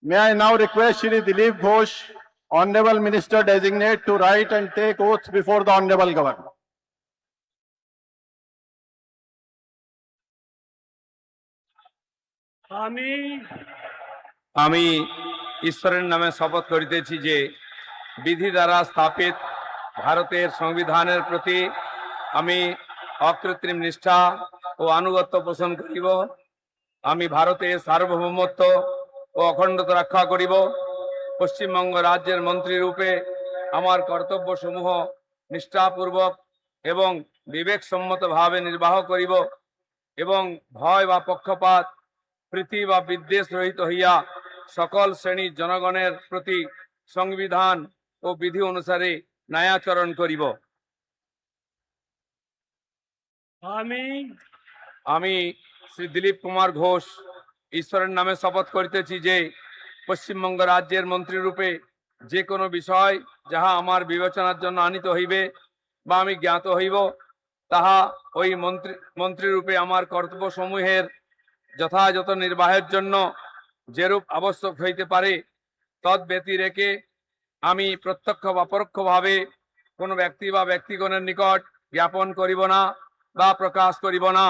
May I now request Shri Dilip Ghosh, Honorable Minister Designate, to write and take oath before the Honorable Governor. আমি ঈশ্বরের নামে শপথ করিতেছি যে বিধি দ্বারা স্থাপিত ভারতের সংবিধানের প্রতি আমি অকৃত্রিম নিষ্ঠা ও আনুগত্য পোষণ করিব। আমি ভারতের সার্বভৌমত্ব ও অখণ্ডতা রক্ষা করিব। পশ্চিমবঙ্গ রাজ্যের মন্ত্রী রূপে আমার কর্তব্যসমূহ নিষ্ঠাপূর্বক এবং বিবেকসম্মতভাবে নির্বাহ করিব এবং ভয় বা পক্ষপাত প্রীতি বা বিদ্বেষ রহিত হইয়া সকল শ্রেণীর জনগণের প্রতি সংবিধান ও বিধি অনুসারে ন্যায়াচরণ করিব। আমি শ্রী দিলীপ কুমার ঘোষ ঈশ্বরের নামে শপথ করিতেছি যে পশ্চিমবঙ্গ রাজ্যের মন্ত্রী রূপে যে কোনো বিষয় যাহা আমার বিবেচনার জন্য আনিত হইবে বা আমি জ্ঞাত হইব, তাহা ওই মন্ত্রী রূপে আমার কর্তব্যসমূহের যথাযথ নির্বাহের জন্য যেরূপ আবশ্যক হইতে পারে তদ ব্যতি রেখে আমি প্রত্যক্ষ বা পরোক্ষভাবে কোনো ব্যক্তি বা ব্যক্তিগণের নিকট জ্ঞাপন করিব না বা প্রকাশ করিব না।